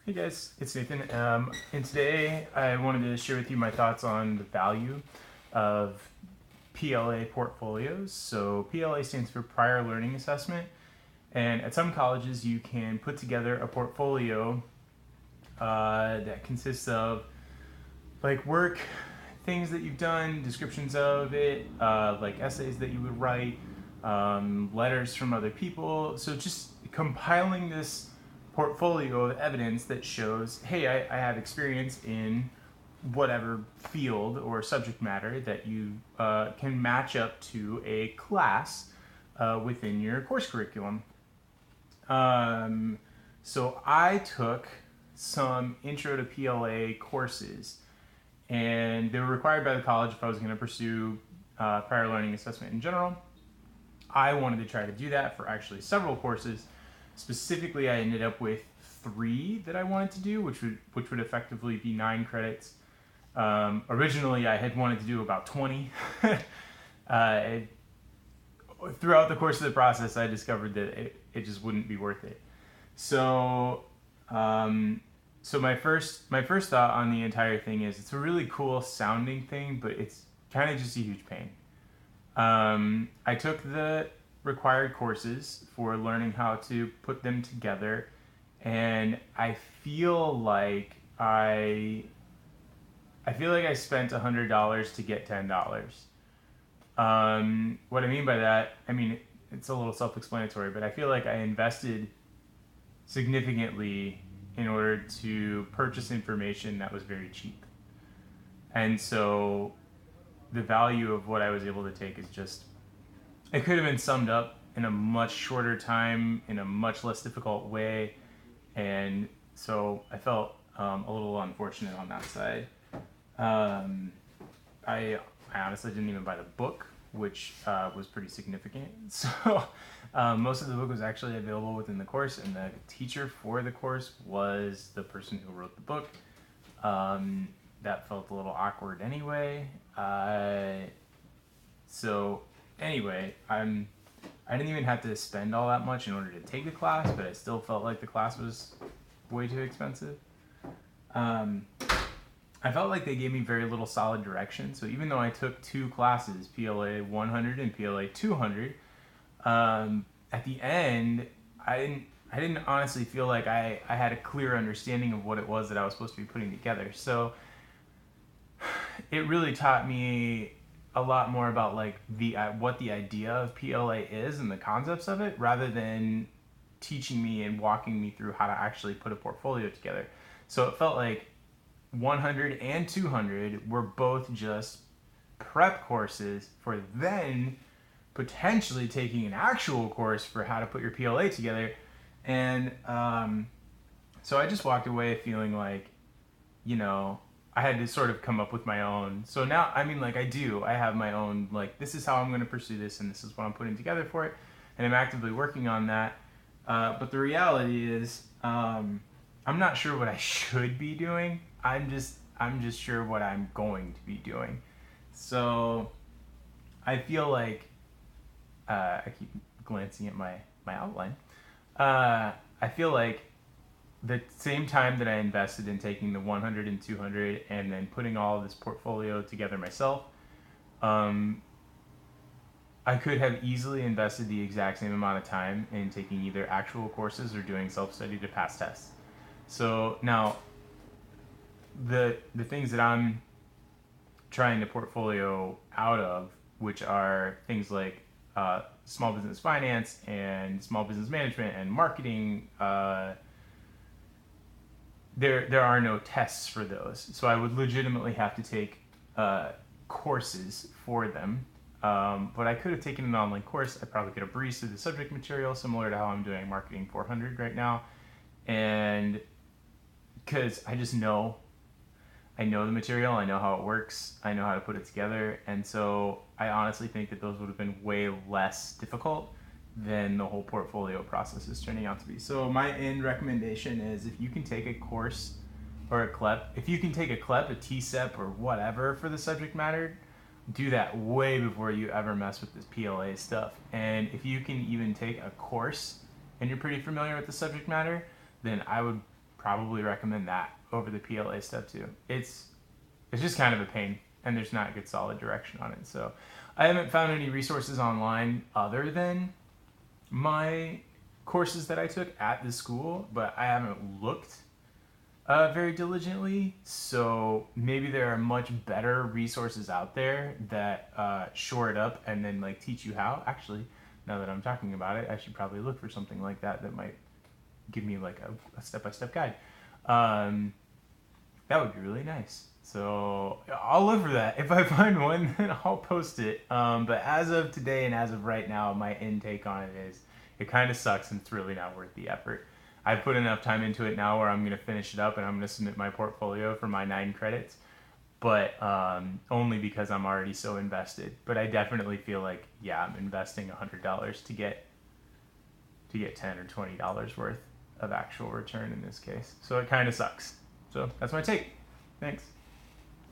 Hey guys, it's Nathan, and today I wanted to share with you my thoughts on the value of PLA portfolios. So PLA stands for Prior Learning Assessment, and at some colleges you can put together a portfolio that consists of like work, things that you've done, descriptions of it, like essays that you would write, letters from other people. So just compiling this portfolio of evidence that shows, hey, I have experience in whatever field or subject matter that you can match up to a class within your course curriculum. Um, so I took some intro to PLA courses, and they were required by the college if I was going to pursue prior learning assessment in general. I wanted to try to do that for actually several courses. Specifically, I ended up with 3 that I wanted to do, which would effectively be 9 credits. Originally, I had wanted to do about 20. Throughout the course of the process, I discovered that it just wouldn't be worth it. So, so my first thought on the entire thing is it's a really cool sounding thing, but it's kind of just a huge pain. I took the required courses for learning how to put them together, and I feel like I spent $100 to get $10. What I mean by that, I mean it's a little self-explanatory, but I feel like I invested significantly in order to purchase information that was very cheap, and so the value of what I was able to take is just, it could have been summed up in a much shorter time, in a much less difficult way, and so I felt a little unfortunate on that side. Um, I honestly didn't even buy the book, which was pretty significant. So most of the book was actually available within the course, and the teacher for the course was the person who wrote the book. That felt a little awkward anyway. So anyway, I didn't even have to spend all that much in order to take the class, but I still felt like the class was way too expensive. Um, I felt like they gave me very little solid direction. So even though I took 2 classes, PLA 100 and PLA 200, at the end, I didn't honestly feel like I had a clear understanding of what it was that I was supposed to be putting together. So it really taught me a lot more about like the what the idea of PLA is and the concepts of it, rather than teaching me and walking me through how to actually put a portfolio together. So it felt like 100 and 200 were both just prep courses for then potentially taking an actual course for how to put your PLA together. And so I just walked away feeling like, you know, I had to sort of come up with my own. So now, I mean, like I have my own, like, this is how I'm going to pursue this, and this is what I'm putting together for it. And I'm actively working on that. But the reality is, I'm not sure what I should be doing. I'm just sure what I'm going to be doing. So I feel like I keep glancing at my outline. I feel like the same time that I invested in taking the 100 and 200 and then putting all of this portfolio together myself, um, I could have easily invested the exact same amount of time in taking either actual courses or doing self-study to pass tests. So now, the things that I'm trying to portfolio out of, which are things like small business finance and small business management and marketing, there are no tests for those. So I would legitimately have to take courses for them. But I could have taken an online course. I probably could have breezed through the subject material, similar to how I'm doing Marketing 400 right now. And because I know the material, I know how it works, I know how to put it together, and so I honestly think that those would have been way less difficult than the whole portfolio process is turning out to be. So my end recommendation is, if you can take a course or a CLEP, if you can take a CLEP, a TCEP, or whatever for the subject matter, do that way before you ever mess with this PLA stuff. And if you can even take a course and you're pretty familiar with the subject matter, then I would probably recommend that over the PLA stuff too. It's just kind of a pain, and there's not good solid direction on it. So I haven't found any resources online other than my courses that I took at the school, but I haven't looked very diligently. So maybe there are much better resources out there that shore it up and then like teach you how. Actually, now that I'm talking about it, I should probably look for something like that that might give me like a step-by-step guide. That would be really nice. So I'll look for that. If I find one, then I'll post it. But as of today and as of right now, my intake on it is it kind of sucks and it's really not worth the effort. I've put enough time into it now where I'm going to finish it up and I'm going to submit my portfolio for my 9 credits. But only because I'm already so invested. But I definitely feel like, yeah, I'm investing $100 to get $10 or $20 worth of actual return in this case. So it kind of sucks. So that's my take. Thanks.